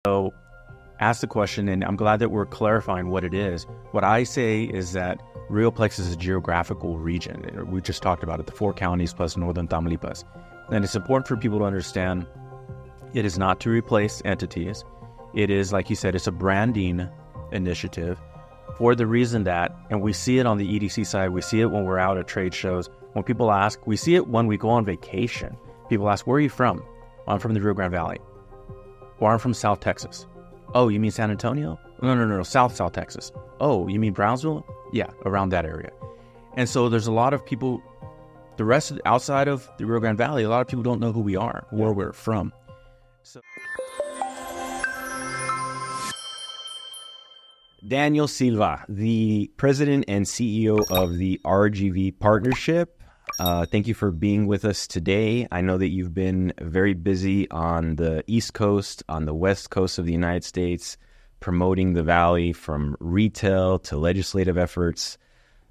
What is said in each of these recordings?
So ask the question, and I'm glad that we're clarifying what it is. What I say is that Rioplex is a geographical region. We just talked about it, the 4 counties plus northern Tamaulipas. And it's important for people to understand it is not to replace entities. It is, like you said, it's a branding initiative for the reason that, and we see it on the EDC side, we see it when we're out at trade shows. When people ask, we see it when we go on vacation. People ask, where are you from? I'm from the Rio Grande Valley. Or I'm from South Texas. Oh, you mean San Antonio? No, South Texas. Oh, you mean Brownsville? Yeah, around that area. And so there's a lot of people, outside of the Rio Grande Valley, a lot of people don't know who we are, where we're from. So Daniel Silva, the president and CEO of the RGV Partnership. Thank you for being with us today. I know that you've been very busy on the East Coast, on the West Coast of the United States, promoting the Valley from retail to legislative efforts.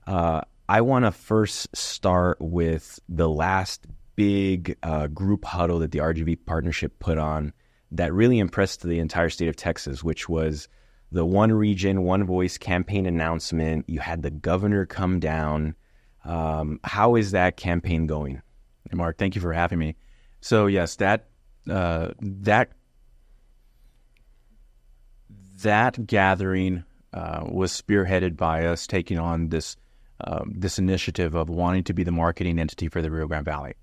I want to first start with the last big group huddle that the RGV Partnership put on that really impressed the entire state of Texas, which was the One Region, One Voice campaign announcement. You had the governor come down. How is that campaign going? Hey, Mark, thank you for having me. So yes, that gathering was spearheaded by us taking on this initiative of wanting to be the marketing entity for the Rio Grande Valley.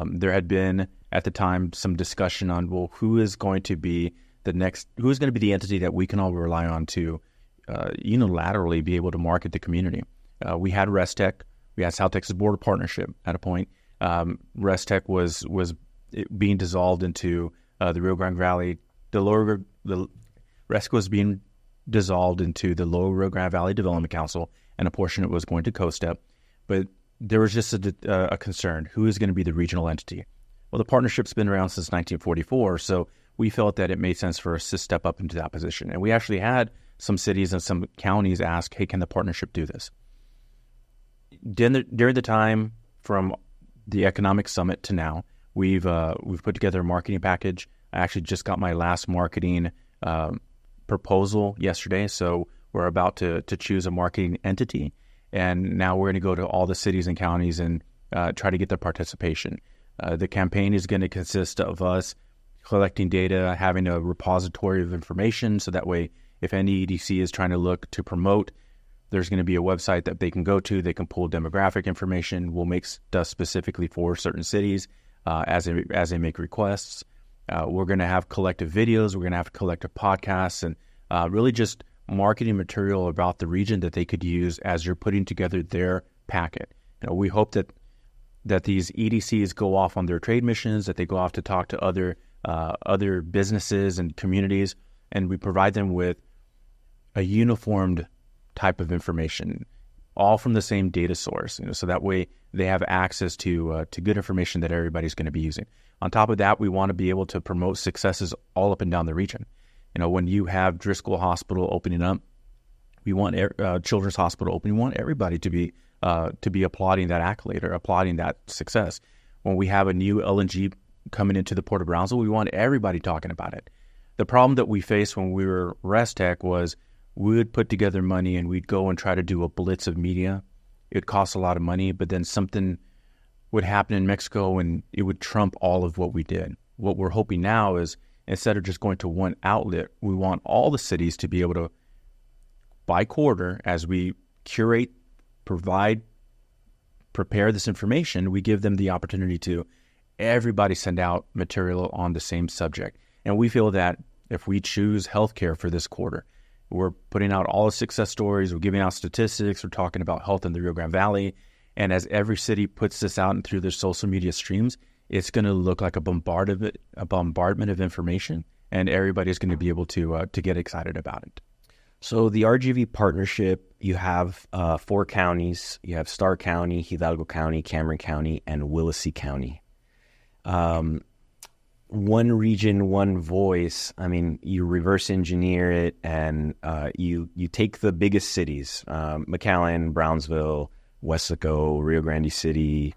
There had been at the time some discussion on, well, who is going to be the entity that we can all rely on to unilaterally be able to market the community. We had Restec. We had South Texas Border Partnership at a point. Restec was being dissolved into the Rio Grande Valley. Restec was being dissolved into the Lower Rio Grande Valley Development Council, and a portion of it was going to COSTEP. But there was just a concern: who is going to be the regional entity? Well, the partnership's been around since 1944, so we felt that it made sense for us to step up into that position. And we actually had some cities and some counties ask, "Hey, can the partnership do this?" During the time from the economic summit to now, we've put together a marketing package. I actually just got my last marketing proposal yesterday, so we're about to choose a marketing entity, and now we're going to go to all the cities and counties and try to get their participation. The campaign is going to consist of us collecting data, having a repository of information, so that way if any EDC is trying to look to promote, there's going to be a website that they can go to. They can pull demographic information. We'll make stuff specifically for certain cities as they make requests. We're going to have collective videos. We're going to have collective podcasts and really just marketing material about the region that they could use as you're putting together their packet. We hope that these EDCs go off on their trade missions, that they go off to talk to other businesses and communities, and we provide them with a uniformed type of information, all from the same data source, so that way they have access to good information that everybody's going to be using. On top of that, we want to be able to promote successes all up and down the region. When you have Driscoll Hospital opening up, we want Children's Hospital opening. We want everybody to be applauding that accolade or applauding that success. When we have a new LNG coming into the Port of Brownsville, we want everybody talking about it. The problem that we faced when we were Restec was we would put together money and we'd go and try to do a blitz of media. It would cost a lot of money, but then something would happen in Mexico and it would trump all of what we did. What we're hoping now is, instead of just going to one outlet, we want all the cities to be able to, by quarter, as we curate, prepare this information, we give them the opportunity to everybody send out material on the same subject. And we feel that if we choose healthcare for this quarter, we're putting out all the success stories, we're giving out statistics, we're talking about health in the Rio Grande Valley. And as every city puts this out and through their social media streams, it's going to look like a bombardment of information, and everybody's going to be able to get excited about it. So the RGV Partnership, you have 4 counties. You have Starr County, Hidalgo County, Cameron County, and Willacy County. One region, one voice. I mean, you reverse engineer it, and you take the biggest cities, McAllen, Brownsville, Weslaco, Rio Grande City,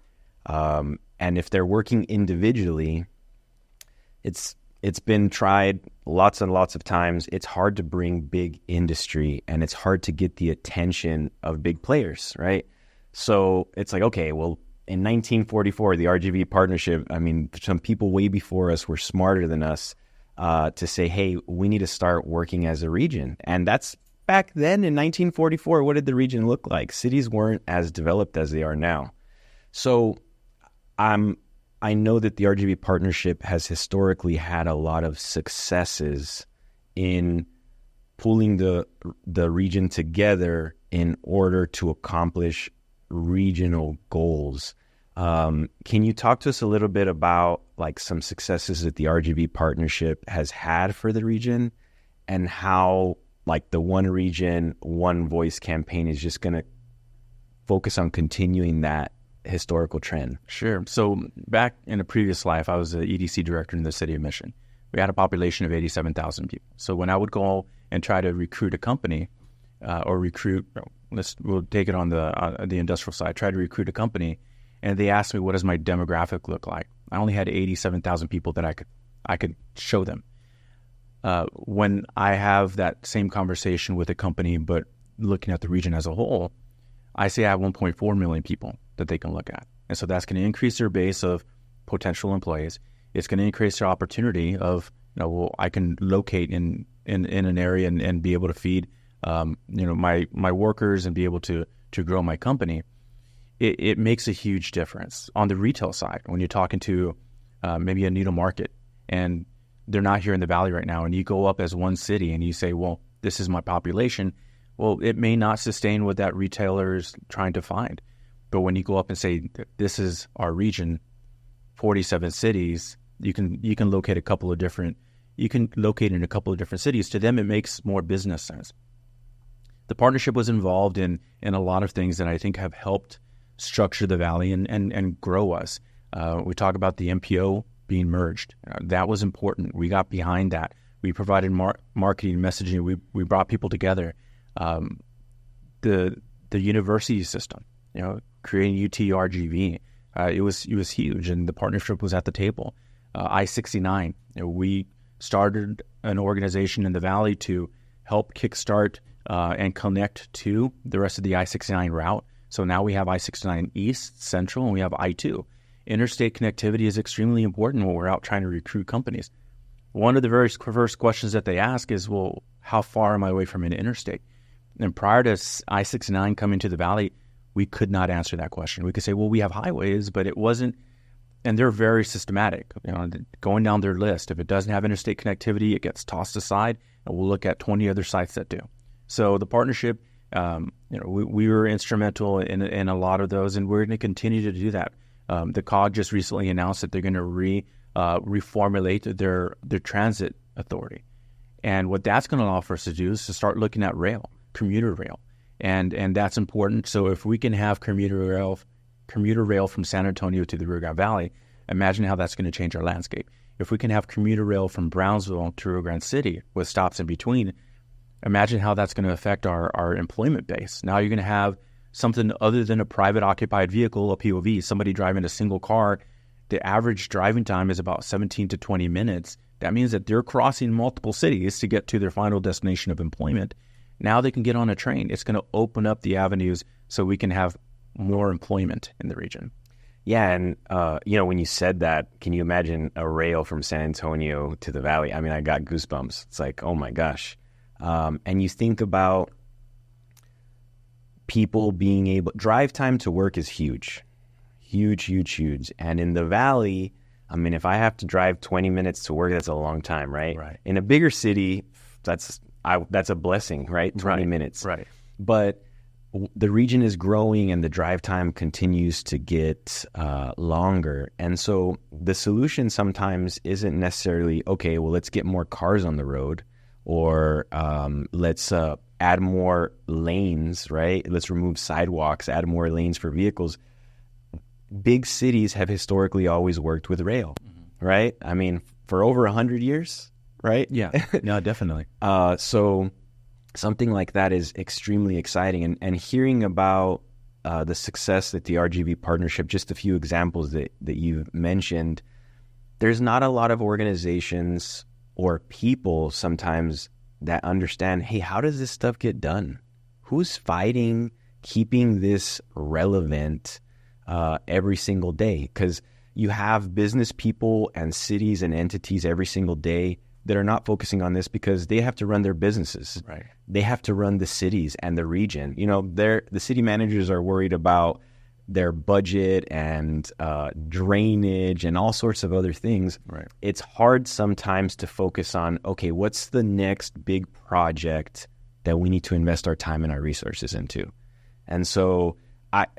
and if they're working individually, it's it's been tried lots and lots of times. It's hard to bring big industry, and it's hard to get the attention of big players, right? So it's like, okay, well, in 1944, the RGV partnership, I mean, some people way before us were smarter than us to say, hey, we need to start working as a region. And that's back then in 1944. What did the region look like? Cities weren't as developed as they are now. So I know that the RGV partnership has historically had a lot of successes in pulling the region together in order to accomplish regional goals. Can you talk to us a little bit about like some successes that the RGV partnership has had for the region, and how like the One Region, One Voice campaign is just going to focus on continuing that historical trend? Sure. So back in a previous life, I was the EDC director in the city of Mission. We had a population of 87,000 people. So when I would go and try to recruit a company we'll take it on the industrial side, try to recruit a company, and they asked me, what does my demographic look like? I only had 87,000 people that I could show them. When I have that same conversation with a company, but looking at the region as a whole, I say I have 1.4 million people that they can look at. And so that's going to increase their base of potential employees. It's going to increase their opportunity of, I can locate in an area and be able to feed, my workers and be able to grow my company. It makes a huge difference. On the retail side, when you're talking to maybe a needle market and they're not here in the Valley right now, and you go up as one city and you say, well, this is my population. Well, it may not sustain what that retailer is trying to find. But when you go up and say, this is our region, 47 cities, you can locate in a couple of different cities. To them, it makes more business sense. The partnership was involved in a lot of things that I think have helped structure the Valley and grow us. We talk about the MPO being merged. That was important. We got behind that. We provided marketing messaging. We brought people together. The university system, creating UT RGV, it was huge, and the partnership was at the table. I-69, we started an organization in the Valley to help kickstart and connect to the rest of the I-69 route. So now we have I-69 East, Central, and we have I-2. Interstate connectivity is extremely important when we're out trying to recruit companies. One of the very first questions that they ask is, well, how far am I away from an interstate? And prior to I-69 coming to the Valley, we could not answer that question. We could say, well, we have highways, but it wasn't, and they're very systematic. Going down their list, if it doesn't have interstate connectivity, it gets tossed aside, and we'll look at 20 other sites that do. So the partnership, we were instrumental in a lot of those, and we're going to continue to do that. The COG just recently announced that they're going to reformulate their transit authority. And what that's going to allow for us to do is to start looking at rail, commuter rail. And that's important. So if we can have commuter rail from San Antonio to the Rio Grande Valley, imagine how that's going to change our landscape. If we can have commuter rail from Brownsville to Rio Grande City with stops in between, imagine how that's going to affect our employment base. Now you're going to have something other than a private occupied vehicle, a POV, somebody driving a single car. The average driving time is about 17 to 20 minutes. That means that they're crossing multiple cities to get to their final destination of employment. Now they can get on a train. It's going to open up the avenues so we can have more employment in the region. Yeah, and when you said that, can you imagine a rail from San Antonio to the Valley? I mean, I got goosebumps. It's like, oh my gosh. And you think about people being able, drive time to work is huge. Huge. And in the Valley, I mean, if I have to drive 20 minutes to work, that's a long time, right? Right. In a bigger city, that's a blessing, right? 20 minutes. Right. But the region is growing and the drive time continues to get longer. And so the solution sometimes isn't necessarily, okay, well, let's get more cars on the road, or let's add more lanes, right? Let's remove sidewalks, add more lanes for vehicles. Big cities have historically always worked with rail, right? I mean, for over 100 years, right? Yeah, no, definitely. So something like that is extremely exciting. And hearing about the success that the RGV partnership, just a few examples that you've mentioned, there's not a lot of organizations or people sometimes that understand, hey, how does this stuff get done? Who's fighting, keeping this relevant every single day? Because you have business people and cities and entities every single day that are not focusing on this because they have to run their businesses. Right. They have to run the cities and the region. You know, the city managers are worried about their budget and drainage and all sorts of other things. Right. It's hard sometimes to focus on, okay, what's the next big project that we need to invest our time and our resources into? And so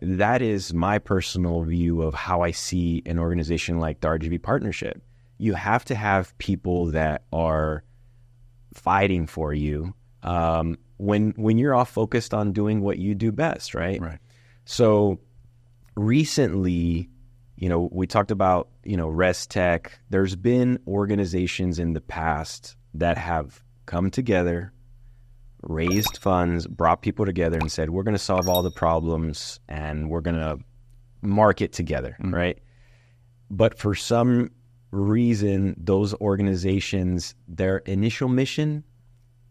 that is my personal view of how I see an organization like the RGV Partnership. You have to have people that are fighting for you when you're all focused on doing what you do best, right? Right. So recently, we talked about, ResTech. There's been organizations in the past that have come together, raised funds, brought people together and said, we're going to solve all the problems and we're going to market together, right? But for some reason, those organizations, their initial mission,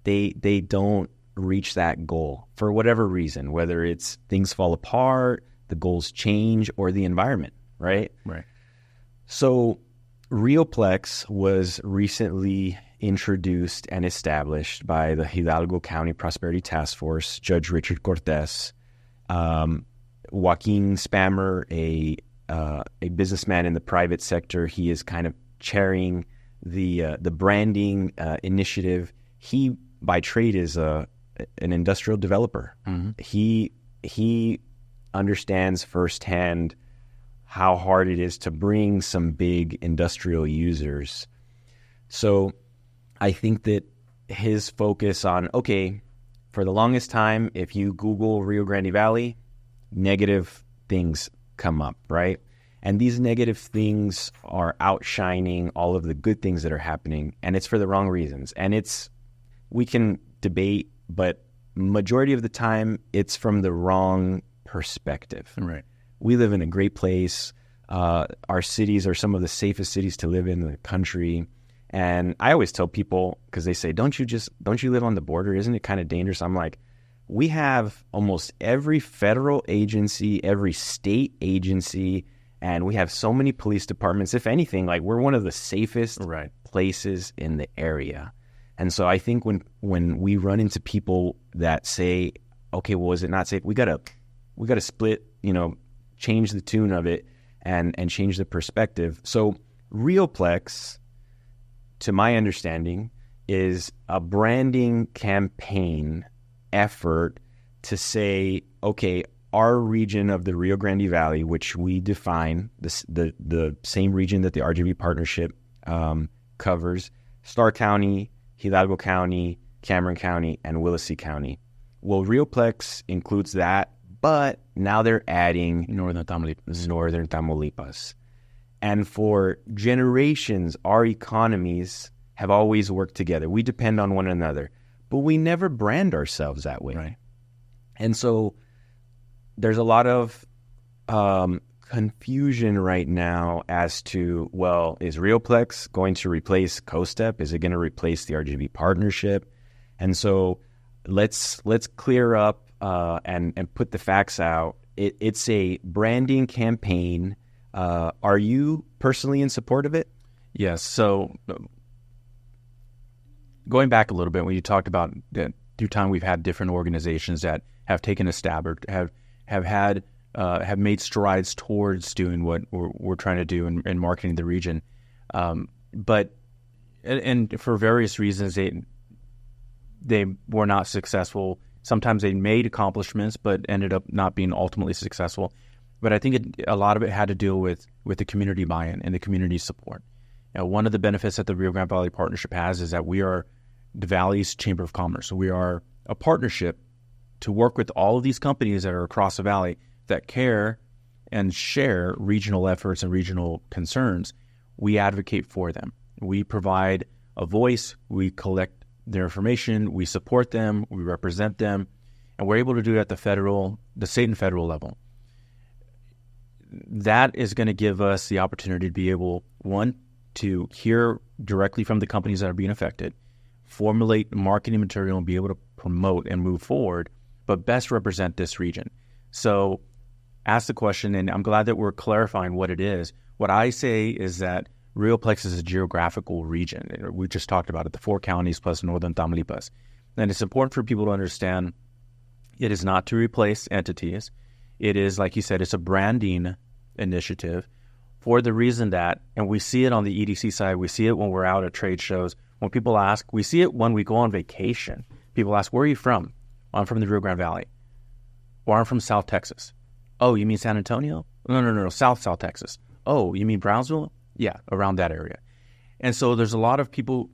they don't reach that goal for whatever reason, whether it's things fall apart, the goals change, or the environment, right? Right. So Rioplex was recently introduced and established by the Hidalgo County Prosperity Task Force, Judge Richard Cortez. Joaquin Spammer, a businessman in the private sector, he is kind of chairing the branding initiative. He, by trade, is an industrial developer. He understands firsthand how hard it is to bring some big industrial users. So I think that his focus on, okay, for the longest time, if you Google Rio Grande Valley, negative things come up, right? And these negative things are outshining all of the good things that are happening, and it's for the wrong reasons. And we can debate, but majority of the time, it's from the wrong perspective. Right. We live in a great place. Our cities are some of the safest cities to live in the country. And I always tell people, because they say, don't you live on the border? Isn't it kind of dangerous? I'm like, we have almost every federal agency, every state agency, and we have so many police departments. If anything, like, we're one of the safest places in the area. And so I think when we run into people that say, okay, well, is it not safe? We gotta split, change the tune of it and change the perspective. So Rioplex, to my understanding, is a branding campaign effort to say, okay, our region of the Rio Grande Valley, which we define the same region that the RGV Partnership covers, Starr County, Hidalgo County, Cameron County, and Willacy County. Well, Rioplex includes that, but now they're adding Northern Tamaulipas. And for generations, our economies have always worked together. We depend on one another, but we never brand ourselves that way. Right. And so there's a lot of confusion right now as to, well, is Rioplex going to replace CoStep? Is it going to replace the RGV Partnership? And so let's clear up and put the facts out. It's a branding campaign. Are you personally in support of it? Yes. So going back a little bit, when you talked about that through time, we've had different organizations that have taken a stab or have made strides towards doing what we're trying to do in marketing the region. But for various reasons, they were not successful. Sometimes they made accomplishments, but ended up not being ultimately successful. But I think a lot of it had to deal with the community buy-in and the community support. One of the benefits that the Rio Grande Valley Partnership has is that we are the Valley's Chamber of Commerce. So we are a partnership to work with all of these companies that are across the valley that care and share regional efforts and regional concerns. We advocate for them. We provide a voice. We collect their information. We support them. We represent them. And we're able to do it at the state and federal level. That is going to give us the opportunity to be able, one, to hear directly from the companies that are being affected, formulate marketing material and be able to promote and move forward, but best represent this region. So ask the question, and I'm glad that we're clarifying what it is. What I say is that Rioplex is a geographical region. We just talked about it, the 4 counties plus northern Tamaulipas. And it's important for people to understand it is not to replace entities. It is, like you said, it's a branding initiative for the reason that, and we see it on the EDC side, we see it when we're out at trade shows. When people ask, we see it when we go on vacation. People ask, where are you from? I'm from the Rio Grande Valley. Or I'm from South Texas. Oh, you mean San Antonio? No, South Texas. Oh, you mean Brownsville? Yeah, around that area. And so there's a lot of people,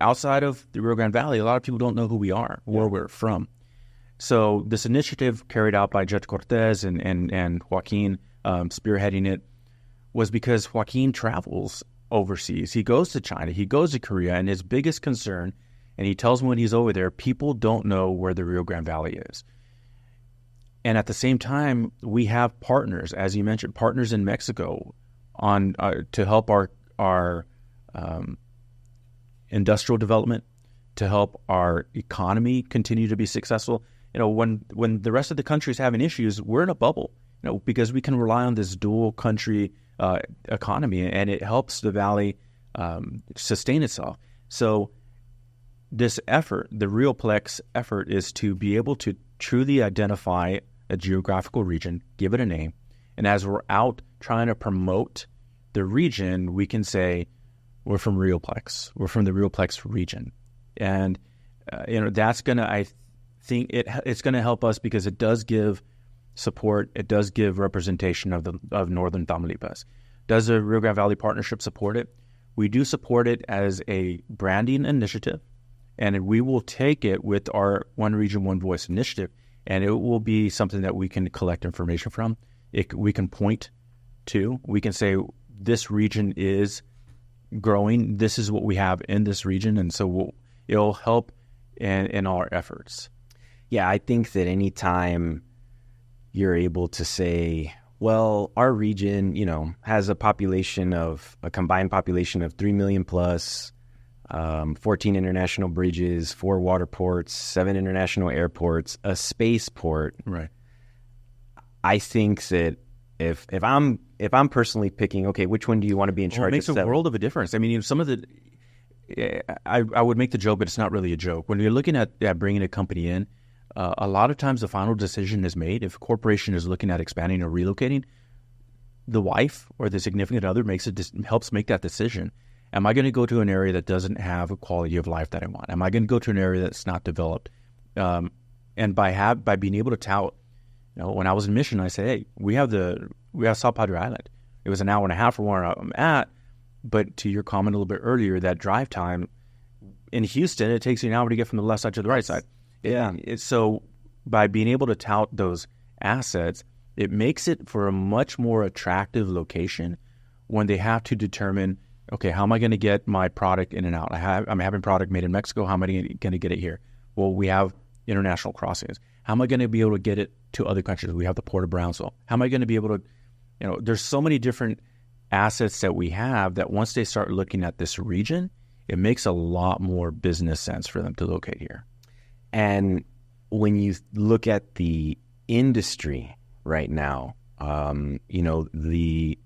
outside of the Rio Grande Valley, a lot of people don't know who we are, where we're from. So this initiative carried out by Judge Cortez and Joaquin spearheading it was because Joaquin travels overseas. He goes to China, he goes to Korea, and his biggest concern, and he tells me when he's over there, people don't know where the Rio Grande Valley is. And at the same time, we have partners, as you mentioned, partners in Mexico on to help our industrial development, to help our economy continue to be successful. You know, when the rest of the country is having issues, we're in a bubble, you know, because we can rely on this dual country economy, and it helps the valley sustain itself. So this effort, the Rioplex effort, is to be able to truly identify a geographical region, give it a name, and as we're out trying to promote the region, we can say we're from Rioplex. We're from the Rioplex region, and that's gonna, I think it's gonna help us because it does give support. It does give representation of Northern Tamaulipas. Does the Rio Grande Valley Partnership support it? We do support it as a branding initiative, and we will take it with our One Region, One Voice initiative, and it will be something that we can collect information from. We can point to. We can say this region is growing. This is what we have in this region, and so it'll help in our efforts. Yeah, I think that anytime you're able to say, well, our region, has a combined population of 3 million plus, 14 international bridges, 4 water ports, 7 international airports, a spaceport. Right. I think that if I'm personally picking, okay, which one do you want to be in charge of? It makes a world of a difference. I mean, some of the, I would make the joke, but it's not really a joke. When you're looking at bringing a company in, a lot of times the final decision is made. If a corporation is looking at expanding or relocating, the wife or the significant other helps make that decision. Am I going to go to an area that doesn't have a quality of life that I want? Am I going to go to an area that's not developed? And by being able to tout, when I was in Mission, I said, hey, we have South Padre Island. It was an hour and a half from where I'm at, but to your comment a little bit earlier, that drive time in Houston, it takes you an hour to get from the left side to the right side. Yeah. So by being able to tout those assets, it makes it for a much more attractive location when they have to determine, okay, how am I going to get my product in and out? I'm having product made in Mexico. How am I going to get it here? Well, we have international crossings. How am I going to be able to get it to other countries? We have the Port of Brownsville. How am I going to be able to, there's so many different assets that we have that once they start looking at this region, it makes a lot more business sense for them to locate here. And when you look at the industry right now, the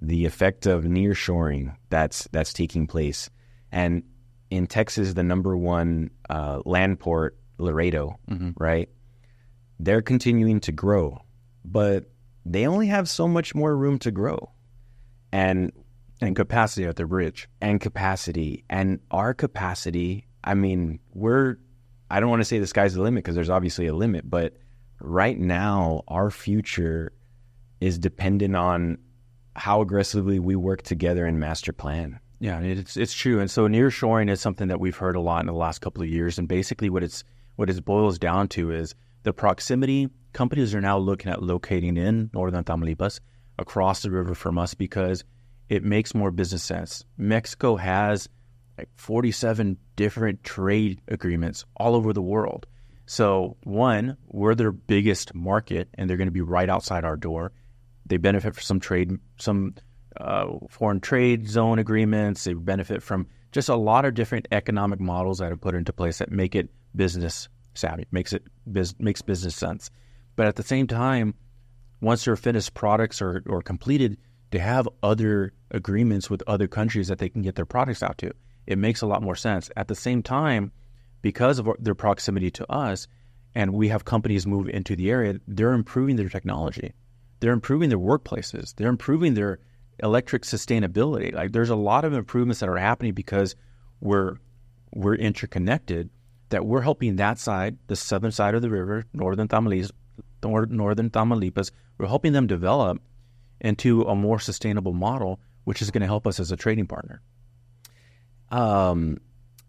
effect of nearshoring that's taking place, and in Texas, the number one land port, Laredo, right? They're continuing to grow, but they only have so much more room to grow, and capacity at their bridge, and our capacity. I mean, I don't want to say the sky's the limit because there's obviously a limit, but right now our future is dependent on how aggressively we work together in master plan. Yeah, it's true. And so nearshoring is something that we've heard a lot in the last couple of years. And basically what it boils down to is the proximity. Companies are now looking at locating in Northern Tamaulipas across the river from us because it makes more business sense. Mexico has 47 different trade agreements all over the world. So one, we're their biggest market and they're going to be right outside our door. They benefit from some foreign trade zone agreements. They benefit from just a lot of different economic models that are put into place that make it business savvy, makes business sense. But at the same time, once their finished products are completed, they have other agreements with other countries that they can get their products out to. It makes a lot more sense. At the same time, because of their proximity to us, and we have companies move into the area, they're improving their technology. They're improving their workplaces. They're improving their electric sustainability. Like, there's a lot of improvements that are happening because we're interconnected, that we're helping that side, the southern side of the river, northern Tamaulipas, we're helping them develop into a more sustainable model, which is going to help us as a trading partner.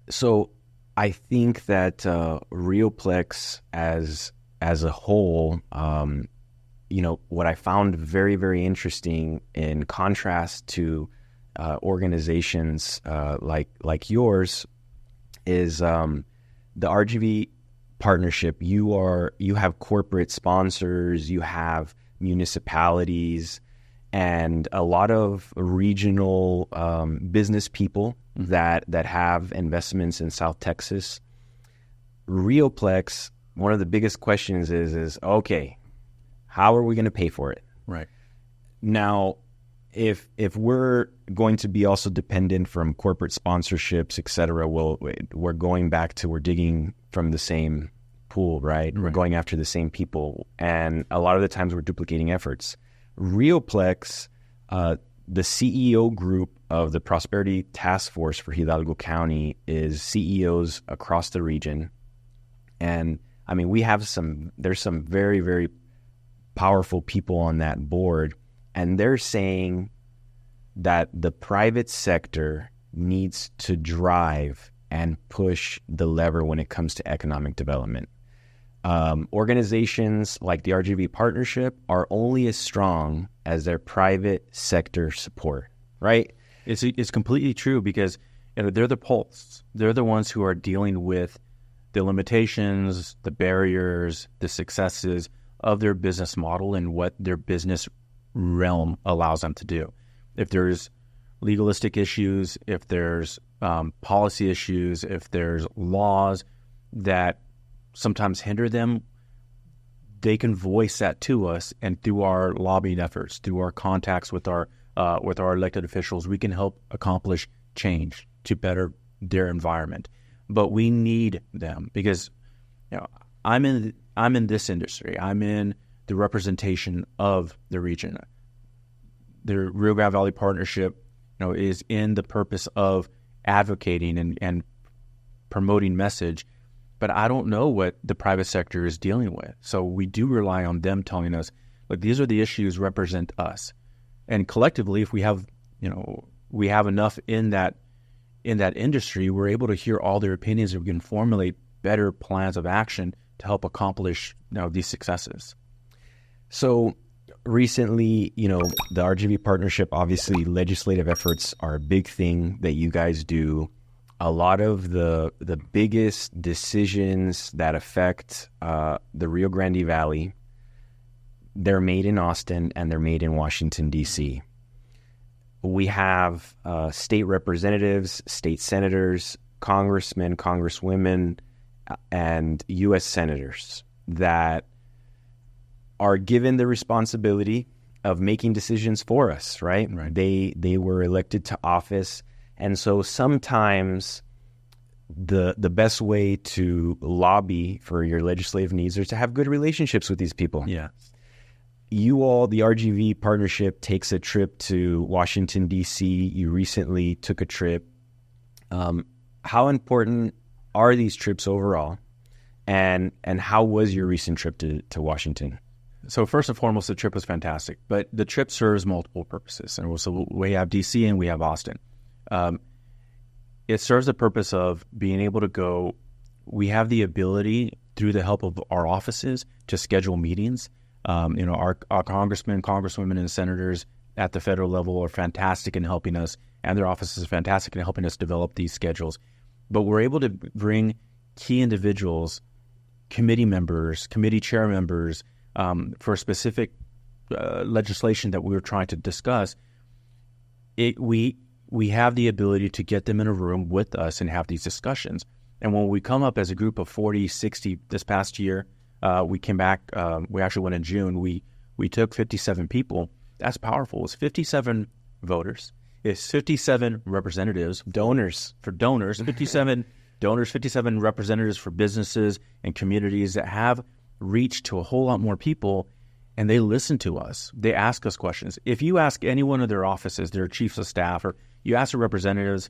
So I think that Rioplex as a whole, what I found very, very interesting in contrast to organizations like yours is the RGV partnership. You have corporate sponsors, you have municipalities, and a lot of regional business people that have investments in South Texas. Rioplex, one of the biggest questions is okay, how are we going to pay for it? Right. Now, if we're going to be also dependent from corporate sponsorships, et cetera, we're going back to, we're digging from the same pool, right? We're going after the same people. And a lot of the times we're duplicating efforts. Rioplex, the CEO group of the Prosperity Task Force for Hidalgo County, is CEOs across the region. And I mean, there's some very, very powerful people on that board, and they're saying that the private sector needs to drive and push the lever when it comes to economic development. Organizations like the RGV Partnership are only as strong as their private sector support, right? It's completely true, because they're the pulse. They're the ones who are dealing with the limitations, the barriers, the successes of their business model and what their business realm allows them to do. If there's legalistic issues, if there's policy issues, if there's laws that sometimes hinder them, they can voice that to us, and through our lobbying efforts, through our contacts with our elected officials, we can help accomplish change to better their environment. But we need them, because I'm in this industry. I'm in the representation of the region. The Rio Grande Valley Partnership, is in the purpose of advocating and promoting message, but I don't know what the private sector is dealing with. So we do rely on them telling us, look, these are the issues, represent us. And collectively, if we have enough in that industry, we're able to hear all their opinions, and we can formulate better plans of action to help accomplish these successes. So recently, the RGV Partnership, obviously legislative efforts are a big thing that you guys do. A lot of the biggest decisions that affect the Rio Grande Valley, they're made in Austin and they're made in Washington, D.C. We have state representatives, state senators, congressmen, congresswomen, and U.S. senators that are given the responsibility of making decisions for us, right? They were elected to office. And so sometimes the best way to lobby for your legislative needs is to have good relationships with these people. Yeah. You all, the RGV Partnership, takes a trip to Washington, D.C. You recently took a trip. How important are these trips overall? And how was your recent trip to Washington? So first and foremost, the trip was fantastic, but the trip serves multiple purposes. And so we have D.C. and we have Austin. It serves the purpose of being able to go. We have the ability, through the help of our offices, to schedule meetings. Our congressmen, congresswomen, and senators at the federal level are fantastic in helping us, and their offices are fantastic in helping us develop these schedules. But we're able to bring key individuals, committee members, committee chair members, for specific legislation that we were trying to discuss. we have the ability to get them in a room with us and have these discussions. And when we come up as a group of 40, 60 this past year, we came back, we actually went in June, we took 57 people. That's powerful. It's 57 voters. It's 57 representatives. Donors. 57 donors, 57 representatives for businesses and communities that have reached to a whole lot more people, and they listen to us. They ask us questions. If you ask any one of their offices, their chiefs of staff, or you ask the representatives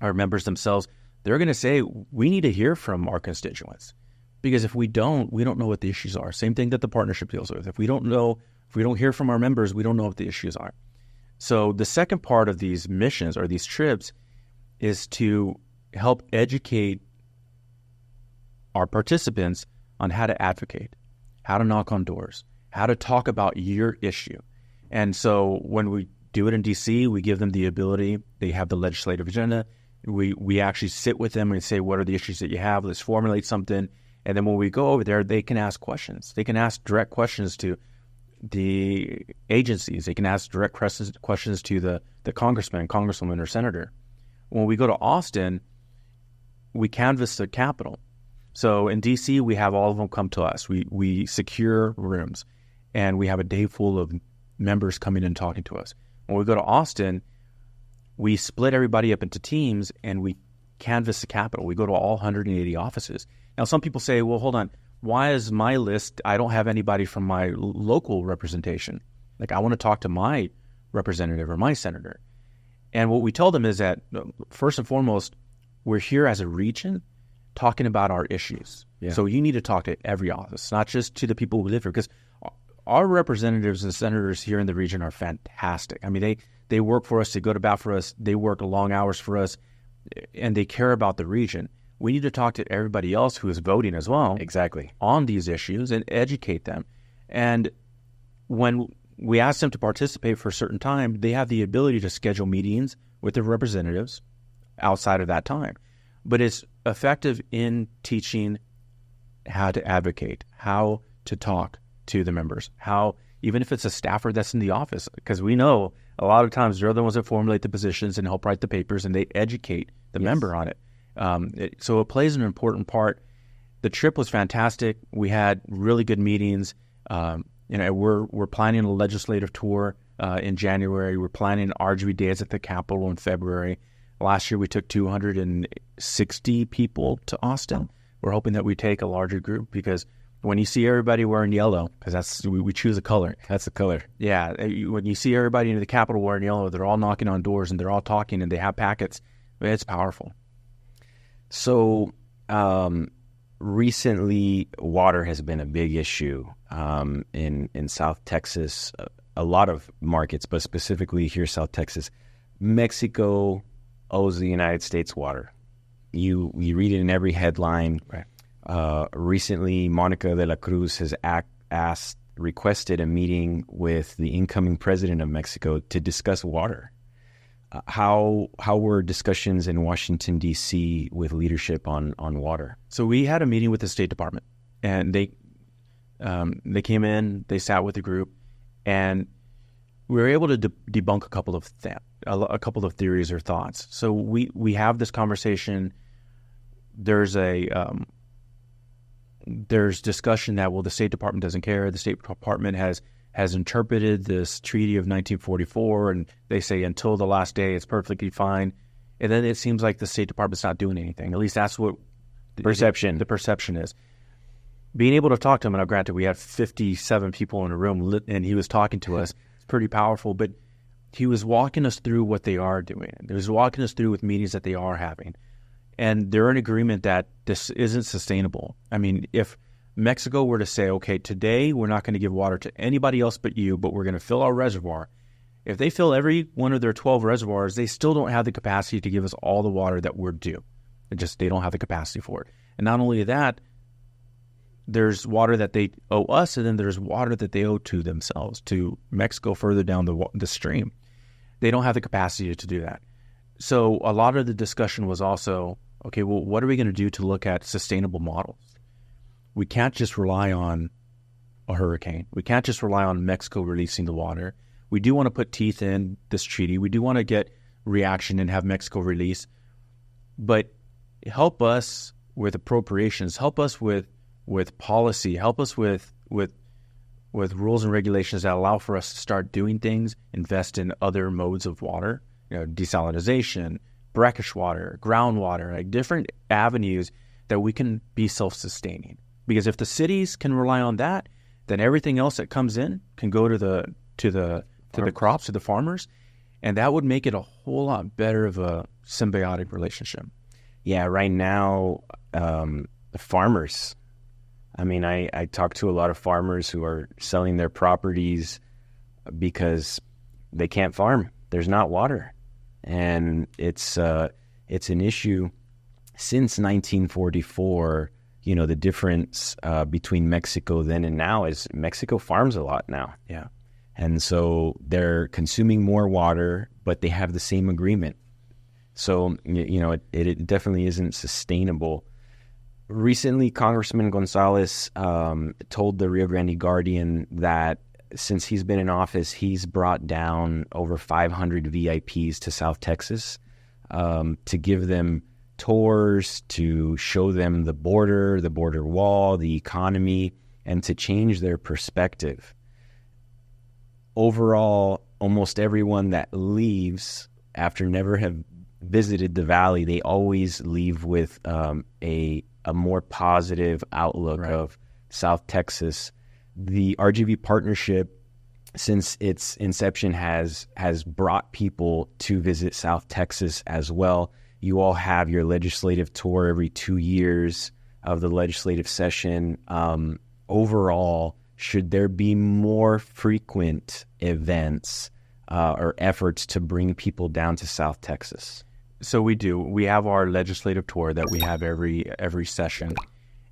or members themselves, they're going to say, we need to hear from our constituents. Because if we don't know what the issues are. Same thing that the partnership deals with. If we don't hear from our members, we don't know what the issues are. So the second part of these missions or these trips is to help educate our participants on how to advocate, how to knock on doors, how to talk about your issue. And so when we do it in D.C., we give them the ability, they have the legislative agenda. We actually sit with them and say, what are the issues that you have? Let's formulate something. And then when we go over there, they can ask questions. They can ask direct questions to the agencies. They can ask direct questions to the congressman, congresswoman, or senator. When we go to Austin, we canvass the Capitol. So in D.C., we have all of them come to us. We secure rooms, and we have a day full of members coming and talking to us. When we go to Austin, we split everybody up into teams, and we canvass the Capitol. We go to all 180 offices. Now, some people say, well, hold on. Why is my list, I don't have anybody from my local representation? Like, I want to talk to my representative or my senator. And what we tell them is that, first and foremost, we're here as a region talking about our issues. Yeah. So you need to talk to every office, not just to the people who live here, because our representatives and senators here in the region are fantastic. I mean, they work for us, they go to bat for us, they work long hours for us, and they care about the region. We need to talk to everybody else who is voting as well. Exactly. On these issues and educate them. And when we ask them to participate for a certain time, they have the ability to schedule meetings with their representatives outside of that time. But it's effective in teaching how to advocate, how to talk to the members, how, even if it's a staffer that's in the office, because we know a lot of times they're the ones that formulate the positions and help write the papers, and they educate the member on it. So it plays an important part. The trip was fantastic. We had really good meetings. We're planning a legislative tour in January. We're planning RGV days at the Capitol in February. Last year we took 260 people to Austin. We're hoping that we take a larger group, because when you see everybody wearing yellow, because we choose a color. That's the color. Yeah. When you see everybody in the Capitol wearing yellow, they're all knocking on doors and they're all talking and they have packets. It's powerful. So recently, water has been a big issue in South Texas, a lot of markets, but specifically here, South Texas. Mexico owes the United States water. You read it in every headline. Right. Recently, Monica de la Cruz has requested a meeting with the incoming president of Mexico to discuss water. How were discussions in Washington, D.C. with leadership on water? So we had a meeting with the State Department, and they came in, they sat with the group, and we were able to debunk a couple of theories or thoughts. So we have this conversation. There's discussion that, well, the State Department doesn't care. The State Department has interpreted this treaty of 1944, and they say until the last day it's perfectly fine. And then it seems like the State Department's not doing anything. At least that's what the perception is. Being able to talk to him, and granted, we had 57 people in a room, and he was talking to us. It's pretty powerful, but he was walking us through what they are doing. He was walking us through with meetings that they are having. And they're in agreement that this isn't sustainable. I mean, if Mexico were to say, okay, today we're not going to give water to anybody else but you, but we're going to fill our reservoir. If they fill every one of their 12 reservoirs, they still don't have the capacity to give us all the water that we're due. They don't have the capacity for it. And not only that, there's water that they owe us, and then there's water that they owe to themselves, to Mexico further down the stream. They don't have the capacity to do that. So a lot of the discussion was also, okay, well, what are we going to do to look at sustainable models? We can't just rely on a hurricane. We can't just rely on Mexico releasing the water. We do want to put teeth in this treaty. We do want to get reaction and have Mexico release. But help us with appropriations. Help us with policy. Help us with rules and regulations that allow for us to start doing things, invest in other modes of water, desalinization, brackish water, groundwater, like different avenues that we can be self-sustaining. Because if the cities can rely on that, then everything else that comes in can go to the crops, to the farmers, and that would make it a whole lot better of a symbiotic relationship. Yeah, right now, the farmers, I mean, I talk to a lot of farmers who are selling their properties because they can't farm. There's not water. And it's an issue since 1944. The difference between Mexico then and now is Mexico farms a lot now. Yeah. And so they're consuming more water, but they have the same agreement. So, it definitely isn't sustainable. Recently, Congressman Gonzalez told the Rio Grande Guardian that since he's been in office, he's brought down over 500 VIPs to South Texas to give them tours, to show them the border wall, the economy, and to change their perspective. Overall, almost everyone that leaves after never have visited the valley, they always leave with a more positive outlook of South Texas. The RGV partnership, since its inception, has brought people to visit South Texas as well. You all have your legislative tour every 2 years of the legislative session. Overall, should there be more frequent events or efforts to bring people down to South Texas? So we do. We have our legislative tour that we have every session,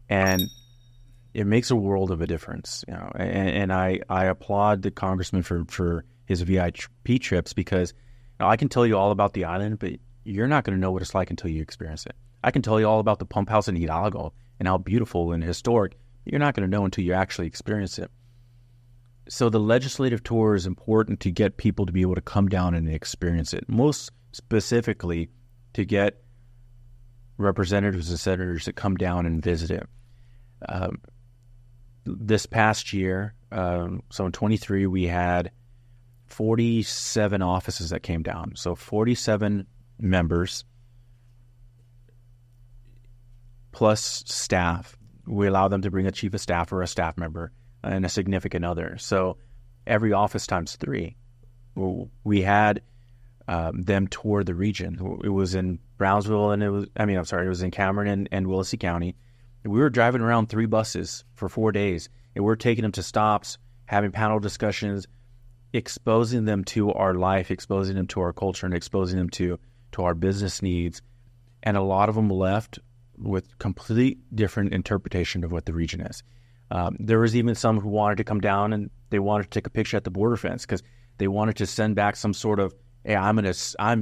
and it makes a world of a difference. And I applaud the congressman for his VIP trips, because I can tell you all about the island, but you're not going to know what it's like until you experience it. I can tell you all about the pump house in Hidalgo and how beautiful and historic. You're not going to know until you actually experience it. So the legislative tour is important to get people to be able to come down and experience it. Most specifically, to get representatives and senators to come down and visit it. This past year, so in 23, we had 47 offices that came down. So 47 members plus staff. We allow them to bring a chief of staff or a staff member and a significant other. So every office times 3. We had them tour the region. It was in Brownsville, and it was in Cameron and Willacy County. We were driving around 3 buses for 4 days, and we're taking them to stops, having panel discussions, exposing them to our life, exposing them to our culture, and exposing them to our business needs. And a lot of them left with complete different interpretation of what the region is. There was even some who wanted to come down and they wanted to take a picture at the border fence because they wanted to send back some sort of, hey,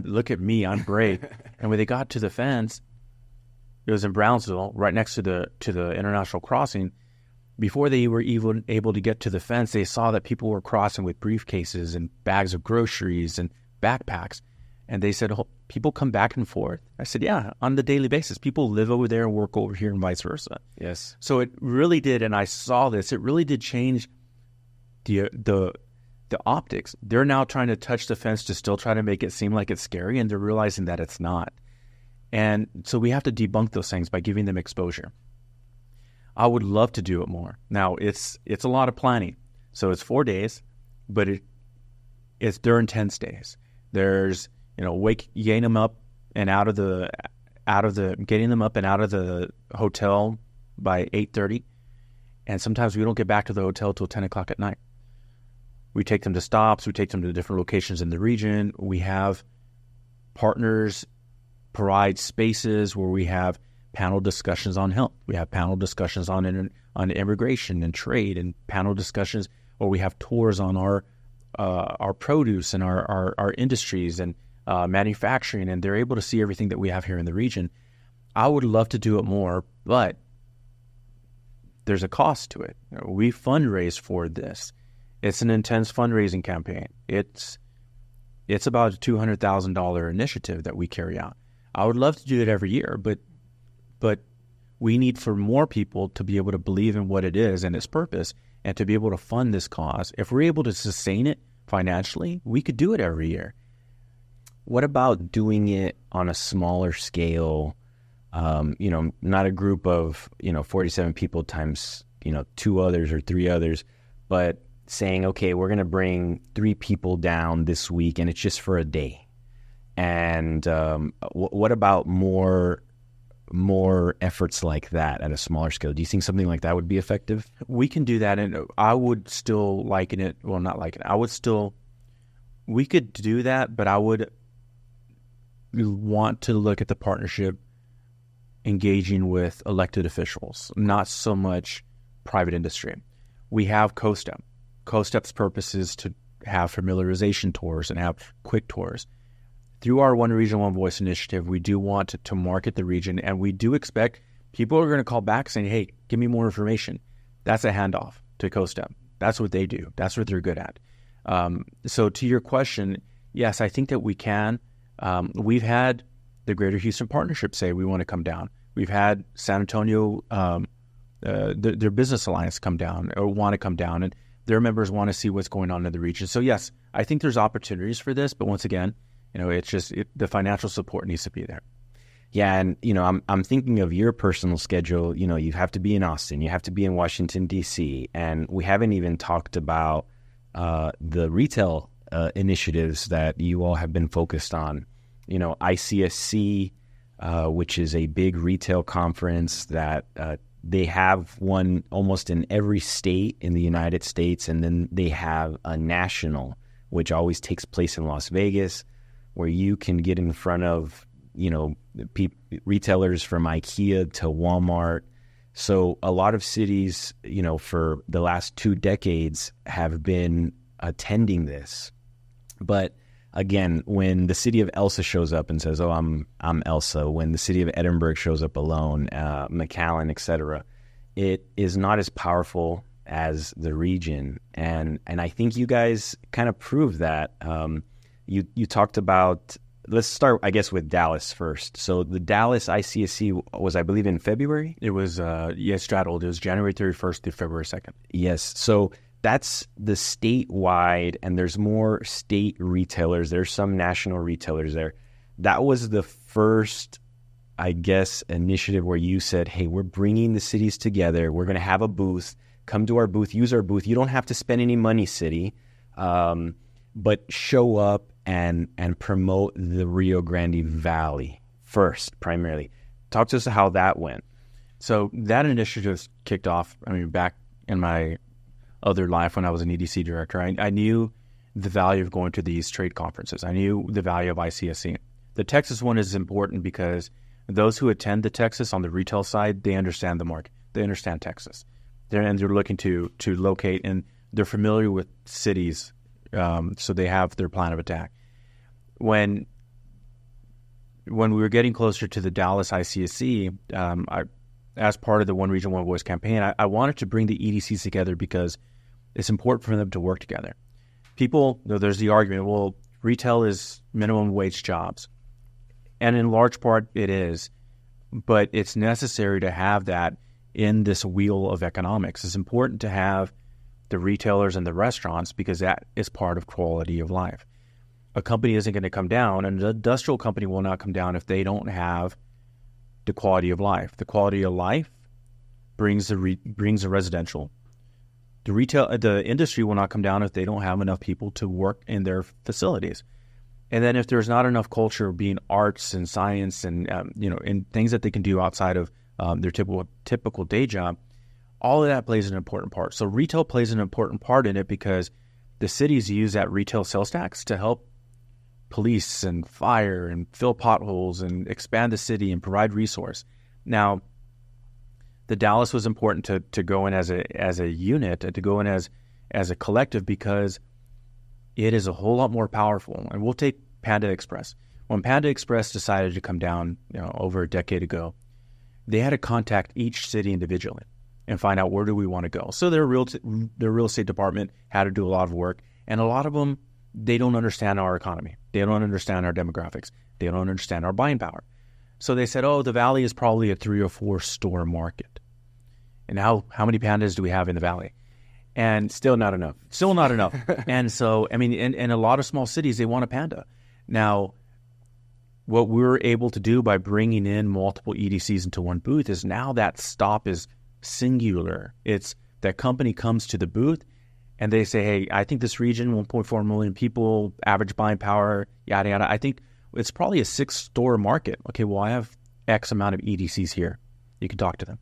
look at me, I'm great. And when they got to the fence, it was in Brownsville, right next to the international crossing. Before they were even able to get to the fence, they saw that people were crossing with briefcases and bags of groceries and backpacks. And they said, oh, people come back and forth. I said, yeah, on the daily basis. People live over there and work over here and vice versa. Yes. So it really did, and I saw this, it really did change the optics. They're now trying to touch the fence to still try to make it seem like it's scary, and they're realizing that it's not. And so we have to debunk those things by giving them exposure. I would love to do it more. Now, it's a lot of planning. So it's 4 days, but they're intense days. There's getting them up and out of the hotel by 8:30, and sometimes we don't get back to the hotel till 10 o'clock at night. We take them to stops. We take them to different locations in the region. We have partners provide spaces where we have panel discussions on health. We have panel discussions on immigration and trade, and panel discussions where we have tours on our produce and our industries and manufacturing, and they're able to see everything that we have here in the region. I would love to do it more, but there's a cost to it. We fundraise for this, It's an intense fundraising campaign. It's about a $200,000 initiative that we carry out. I would love to do it every year, but we need for more people to be able to believe in what it is and its purpose and to be able to fund this cause. If we're able to sustain it financially, we could do it every year. What about doing it on a smaller scale? Not a group of, 47 people times, 2 others or 3 others, but saying, okay, we're going to bring 3 people down this week and it's just for a day. And what about more efforts like that at a smaller scale? Do you think something like that would be effective? We can do that, and I would still liken it. Well, not liken it. We could do that, but I would want to look at the partnership engaging with elected officials, not so much private industry. We have COSTEP. COSTEP's purpose is to have familiarization tours and have quick tours. Through our One Region, One Voice initiative, we do want to market the region, and we do expect people are going to call back saying, hey, give me more information. That's a handoff to COSTEP. That's what they do. That's what they're good at. So to your question, yes, I think that we can. We've had the Greater Houston Partnership say we want to come down. We've had San Antonio, their business alliance come down or want to come down, and their members want to see what's going on in the region. So yes, I think there's opportunities for this, but once again, it's just the financial support needs to be there. Yeah, and I'm thinking of your personal schedule. You have to be in Austin, you have to be in Washington D.C., and we haven't even talked about the retail initiatives that you all have been focused on. ICSC, which is a big retail conference that they have one almost in every state in the United States, and then they have a national, which always takes place in Las Vegas, where you can get in front of, retailers from IKEA to Walmart. So a lot of cities, for the last 2 decades have been attending this. But again, when the city of Elsa shows up and says, oh, I'm Elsa, when the city of Edinburgh shows up alone, McAllen, etc., it is not as powerful as the region. And I think you guys kind of prove that. You talked about, let's start, I guess, with Dallas first. So the Dallas ICSC was, I believe, in February? It was, straddled. It was January 31st to February 2nd. Yes. So that's the statewide, and there's more state retailers. There's some national retailers there. That was the first, I guess, initiative where you said, hey, we're bringing the cities together. We're going to have a booth. Come to our booth. Use our booth. You don't have to spend any money, city, but show up and promote the Rio Grande Valley first, primarily. Talk to us how that went. So that initiative kicked off, back in my other life when I was an EDC director. I knew the value of going to these trade conferences. I knew the value of ICSC. The Texas one is important because those who attend the Texas on the retail side, they understand the market. They understand Texas. They're looking to locate, and they're familiar with cities, so they have their plan of attack. When we were getting closer to the Dallas ICSC, as part of the One Region, One Voice campaign, I wanted to bring the EDCs together because it's important for them to work together. People, there's the argument, well, retail is minimum wage jobs. And in large part, it is. But it's necessary to have that in this wheel of economics. It's important to have the retailers and the restaurants because that is part of quality of life. A company isn't going to come down, and an industrial company will not come down if they don't have the quality of life. The quality of life brings the residential. The industry will not come down if they don't have enough people to work in their facilities. And then if there's not enough culture being arts and science and and things that they can do outside of their typical day job, all of that plays an important part. So retail plays an important part in it because the cities use that retail sales tax to help police and fire and fill potholes and expand the city and provide resource. Now, the Dallas was important to go in as a unit, to go in as a collective because it is a whole lot more powerful. And we'll take Panda Express. When Panda Express decided to come down over a decade ago, they had to contact each city individually. and find out where do we want to go. So their real estate department had to do a lot of work, and a lot of them, they don't understand our economy. They don't understand our demographics. They don't understand our buying power. So they said, oh, the Valley is probably a 3 or 4 store market. And how many pandas do we have in the Valley? And still not enough. Still not enough. And so, I mean, in a lot of small cities, they want a panda. Now, what we're able to do by bringing in multiple EDCs into one booth is now that stop is singular. It's that company comes to the booth and they say, hey, I think this region, 1.4 million people, average buying power, yada, yada. I think it's probably a 6-store market. Okay, well, I have X amount of EDCs here. You can talk to them.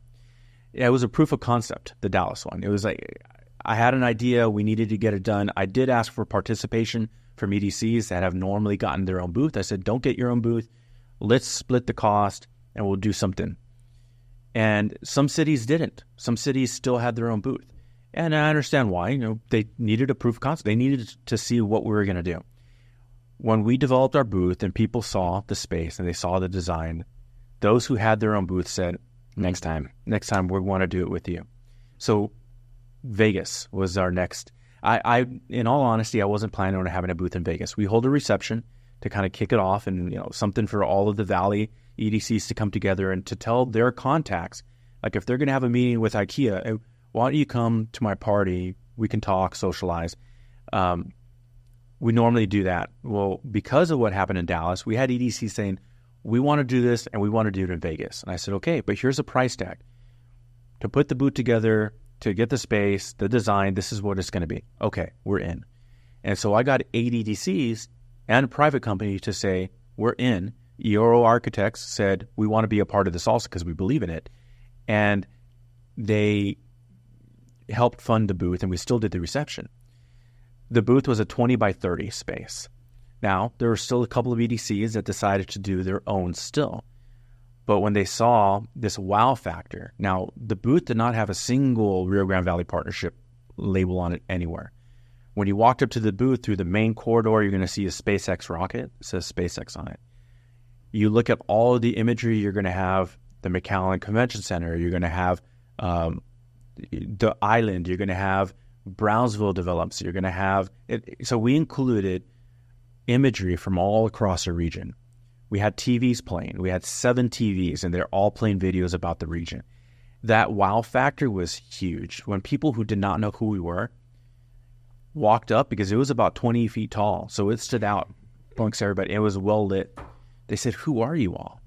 It was a proof of concept, the Dallas one. It was like, I had an idea. We needed to get it done. I did ask for participation from EDCs that have normally gotten their own booth. I said, don't get your own booth. Let's split the cost and we'll do something. And some cities didn't. Some cities still had their own booth. And I understand why. You know, they needed a proof of concept. They needed to see what we were going to do. When we developed our booth and people saw the space and they saw the design, those who had their own booth said, next time we want to do it with you. So Vegas was our next. I in all honesty, I wasn't planning on having a booth in Vegas. We hold a reception to kind of kick it off and, you know, something for all of the Valley EDCs to come together and to tell their contacts, like if they're going to have a meeting with IKEA, hey, why don't you come to my party? We can talk, socialize. We normally do that. Well, because of what happened in Dallas, we had EDCs saying, we want to do this and we want to do it in Vegas. And I said, okay, but here's a price tag. To put the booth together, to get the space, the design, this is what it's going to be. Okay, we're in. And so I got 8 EDCs and a private company to say, we're in. Euro Architects said, we want to be a part of this also because we believe in it. And they helped fund the booth and we still did the reception. The booth was a 20 by 30 space. Now, there were still a couple of EDCs that decided to do their own still. But when they saw this wow factor, now the booth did not have a single Rio Grande Valley Partnership label on it anywhere. When you walked up to the booth through the main corridor, you're going to see a SpaceX rocket. It says SpaceX on it. You look at all of the imagery, you're going to have the McAllen Convention Center. You're going to have the island. You're going to have Brownsville develops. You're going to have it. So we included imagery from all across the region. We had TVs playing. We had 7 TVs, and they're all playing videos about the region. That wow factor was huge. When people who did not know who we were walked up, because it was about 20 feet tall, so it stood out amongst everybody. It was well lit. They said, who are you all?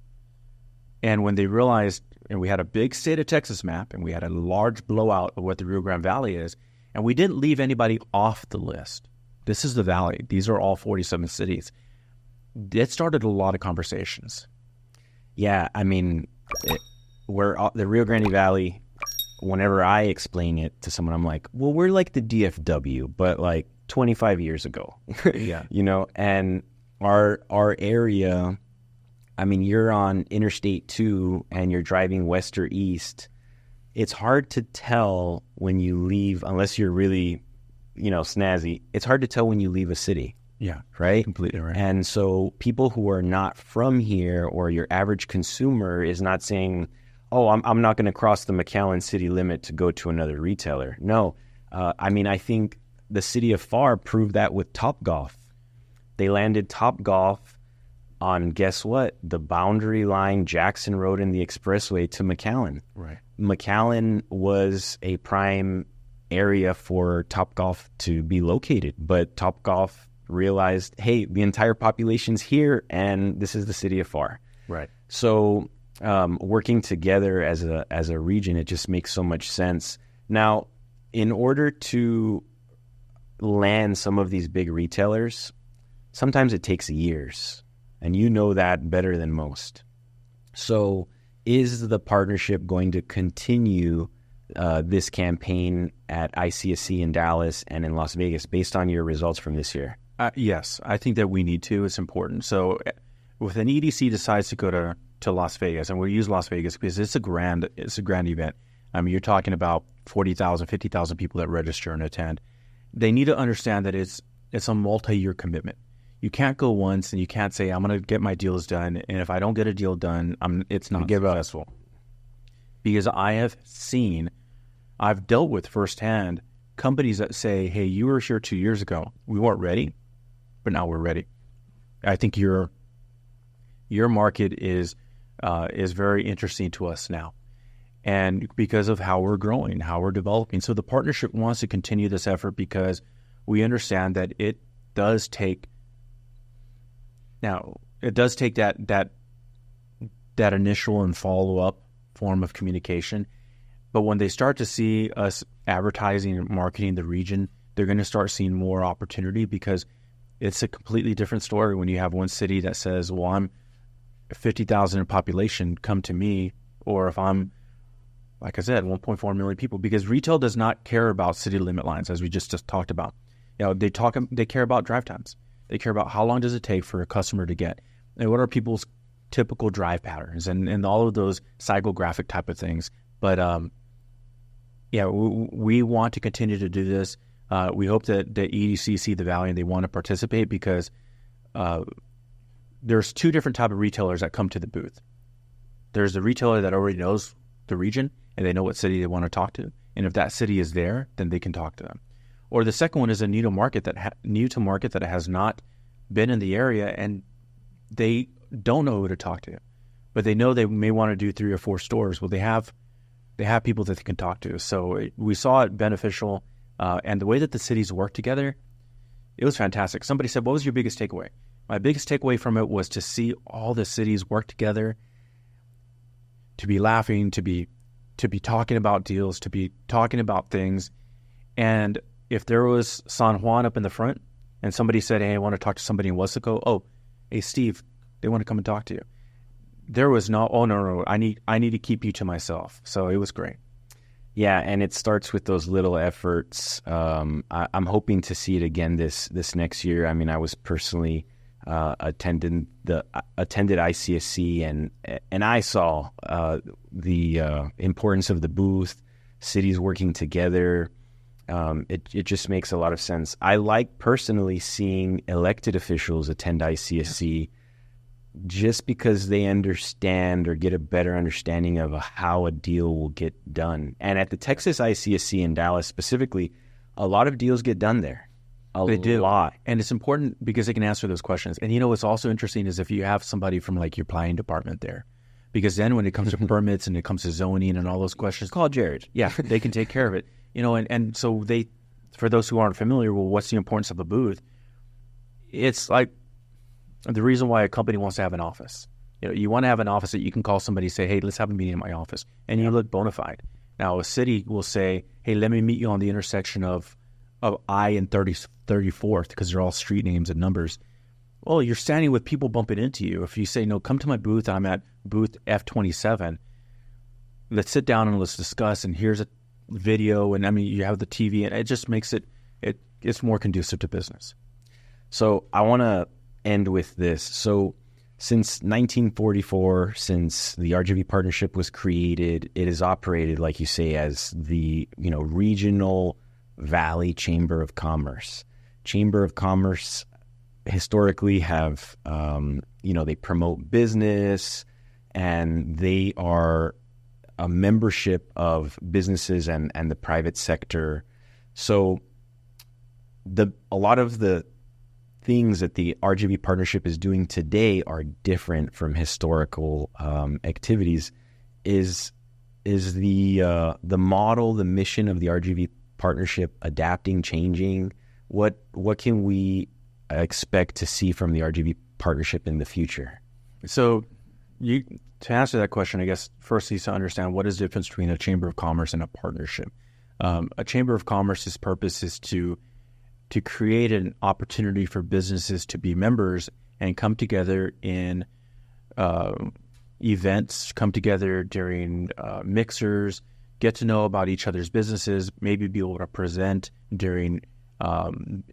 And when they realized, and we had a big state of Texas map, and we had a large blowout of what the Rio Grande Valley is, and we didn't leave anybody off the list. This is the Valley. These are all 47 cities. It started a lot of conversations. Yeah, I mean, the Rio Grande Valley, whenever I explain it to someone, I'm like, well, we're like the DFW, but like 25 years ago. Yeah. You know, and our area, I mean, you're on Interstate 2 and you're driving west or east. It's hard to tell when you leave, unless you're really, you know, snazzy. It's hard to tell when you leave a city. Yeah, right? Completely right. And so people who are not from here, or your average consumer, is not saying, oh, I'm not going to cross the McAllen city limit to go to another retailer. No. I mean, I think the city of FAR proved that with Topgolf. They landed Topgolf on, guess what? The boundary line, Jackson Road and the expressway to McAllen. Right. McAllen was a prime area for Topgolf to be located, but Topgolf realized, hey, the entire population's here, and this is the city of FAR. Right. So working together as a region, it just makes so much sense. Now, in order to land some of these big retailers, sometimes it takes years, and you know that better than most. So is the partnership going to continue this campaign at ICSC in Dallas and in Las Vegas based on your results from this year? Yes, I think that we need to. It's important. So if an EDC decides to go to Las Vegas, and we'll use Las Vegas because it's a grand event. I mean, you're talking about 40,000, 50,000 people that register and attend. They need to understand that it's a multi-year commitment. You can't go once and you can't say, I'm going to get my deals done, and if I don't get a deal done, it's not successful. Because I have seen I've dealt with firsthand companies that say, hey, you were here 2 years ago. We weren't ready, but now we're ready. I think your market is very interesting to us now. And because of how we're growing, how we're developing. So the partnership wants to continue this effort because we understand that it does take that initial and follow-up form of communication. But when they start to see us advertising and marketing the region, they're going to start seeing more opportunity because it's a completely different story when you have one city that says, well, I'm 50,000 in population, come to me. Or if I'm, like I said, 1.4 million people, because retail does not care about city limit lines, as we just talked about. They care about drive times. They care about how long does it take for a customer to get, and what are people's typical drive patterns, and all of those psychographic type of things. But we want to continue to do this. We hope that the EDC see the value and they want to participate because there's two different type of retailers that come to the booth. There's the retailer that already knows the region and they know what city they want to talk to, and if that city is there, then they can talk to them. Or the second one is a new to market that has not been in the area and they don't know who to talk to, but they know they may want to do 3 or 4 stores. Well, they have people that they can talk to. So we saw it beneficial, and the way that the cities work together, it was fantastic. Somebody said, "What was your biggest takeaway?" My biggest takeaway from it was to see all the cities work together, to be laughing, to be talking about deals, to be talking about things. And if there was San Juan up in the front and somebody said, "Hey, I want to talk to somebody in Westaco," "Oh, hey, Steve, they want to come and talk to you." There was no, "Oh, no, I need to keep you to myself." So it was great. Yeah, and it starts with those little efforts. I'm hoping to see it again this next year. I mean, I was personally attended ICSC, and I saw the importance of the booth, cities working together. It just makes a lot of sense. I like personally seeing elected officials attend ICSC just because they understand or get a better understanding of how a deal will get done. And at the Texas ICSC in Dallas specifically, a lot of deals get done there. They do. And it's important because they can answer those questions. And what's also interesting is if you have somebody from like your planning department there, because then when it comes to permits and it comes to zoning and all those questions, call Jared. Yeah, they can take care of it. And so for those who aren't familiar, well, what's the importance of a booth? It's like the reason why a company wants to have an office. You want to have an office that you can call somebody and say, "Hey, let's have a meeting in my office." And you look bona fide. Now, a city will say, "Hey, let me meet you on the intersection of I and 34th, because they're all street names and numbers." Well, you're standing with people bumping into you. If you say, "No, come to my booth. I'm at booth F27. Let's sit down and let's discuss. And here's a video." And I mean, you have the TV, and it just makes it's more conducive to business. So I want to end with this. So since 1944, since the RGV partnership was created, it has operated, like you say, as the regional Valley Chamber of Commerce. Chamber of Commerce historically have they promote business, and they are a membership of businesses and the private sector. So a lot of the things that the RGV partnership is doing today are different from historical activities. Is the model, the mission of the RGV partnership adapting, changing? What can we expect to see from the RGV partnership in the future? So to answer that question, I guess first needs to understand what is the difference between a chamber of commerce and a partnership. A chamber of commerce's purpose is to create an opportunity for businesses to be members and come together in events, come together during mixers, get to know about each other's businesses, maybe be able to present during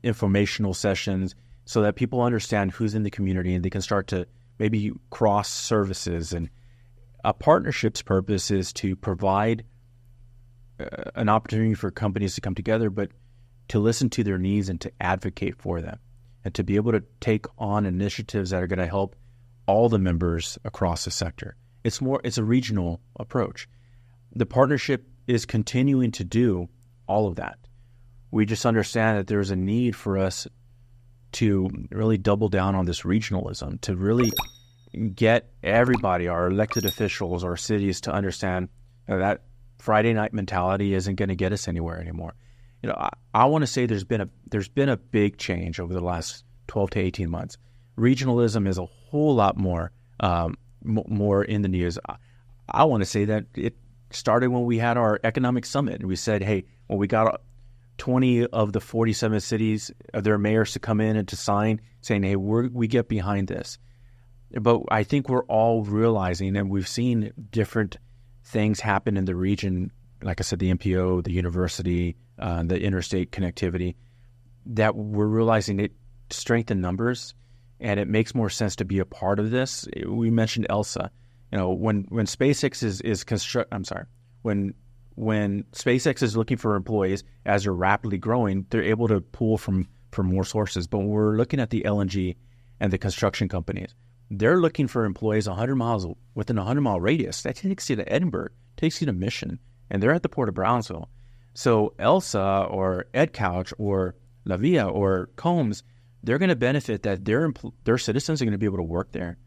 informational sessions so that people understand who's in the community and they can start to maybe cross services. And a partnership's purpose is to provide an opportunity for companies to come together, but to listen to their needs and to advocate for them, and to be able to take on initiatives that are going to help all the members across the sector. It's a regional approach. The partnership is continuing to do all of that. We just understand that there's a need for us to really double down on this regionalism, to really get everybody, our elected officials, our cities, to understand that Friday night mentality isn't going to get us anywhere anymore. I want to say there's been a big change over the last 12 to 18 months. Regionalism is a whole lot more in the news. I want to say that it started when we had our economic summit, and we said, hey, when we got 20 of the 47 cities, their mayors to come in and to sign, saying, hey, we get behind this. But I think we're all realizing, and we've seen different things happen in the region, like I said, the MPO, the university, the interstate connectivity, that we're realizing it strengthens numbers, and it makes more sense to be a part of this. We mentioned ELSA. When SpaceX when SpaceX is looking for employees as they're rapidly growing, they're able to pull from more sources. But when we're looking at the LNG and the construction companies, they're looking for employees within a 100-mile radius. That takes you to Edinburgh, takes you to Mission, and they're at the Port of Brownsville. So ELSA or EdCouch or La Via or Combs, they're going to benefit that their citizens are going to be able to work there.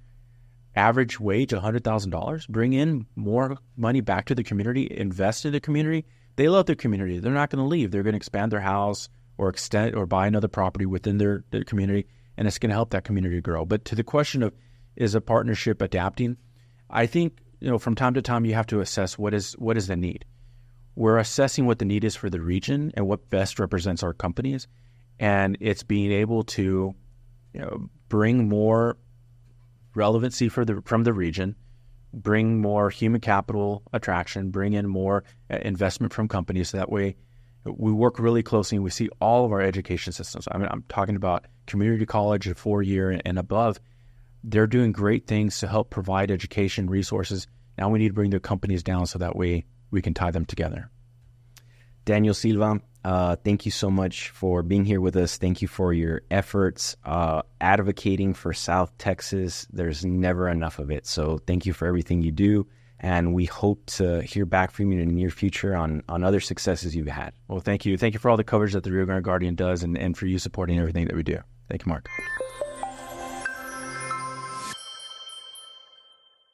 Average wage, $100,000, bring in more money back to the community, invest in the community. They love their community. They're not going to leave. They're going to expand their house or extend or buy another property within their community, and it's going to help that community grow. But to the question of, is a partnership adapting? I think, from time to time you have to assess what is the need. We're assessing what the need is for the region and what best represents our companies, and it's being able to bring more relevancy from the region, bring more human capital attraction, bring in more investment from companies. So that way we work really closely and we see all of our education systems. I'm talking about community college, a 4-year and above. They're doing great things to help provide education resources. Now we need to bring their companies down so that way we can tie them together. Daniel Silva, thank you so much for being here with us. Thank you for your efforts advocating for South Texas. There's never enough of it. So thank you for everything you do. And we hope to hear back from you in the near future on other successes you've had. Well, thank you. Thank you for all the coverage that the Rio Grande Guardian does and for you supporting everything that we do. Thank you, Mark.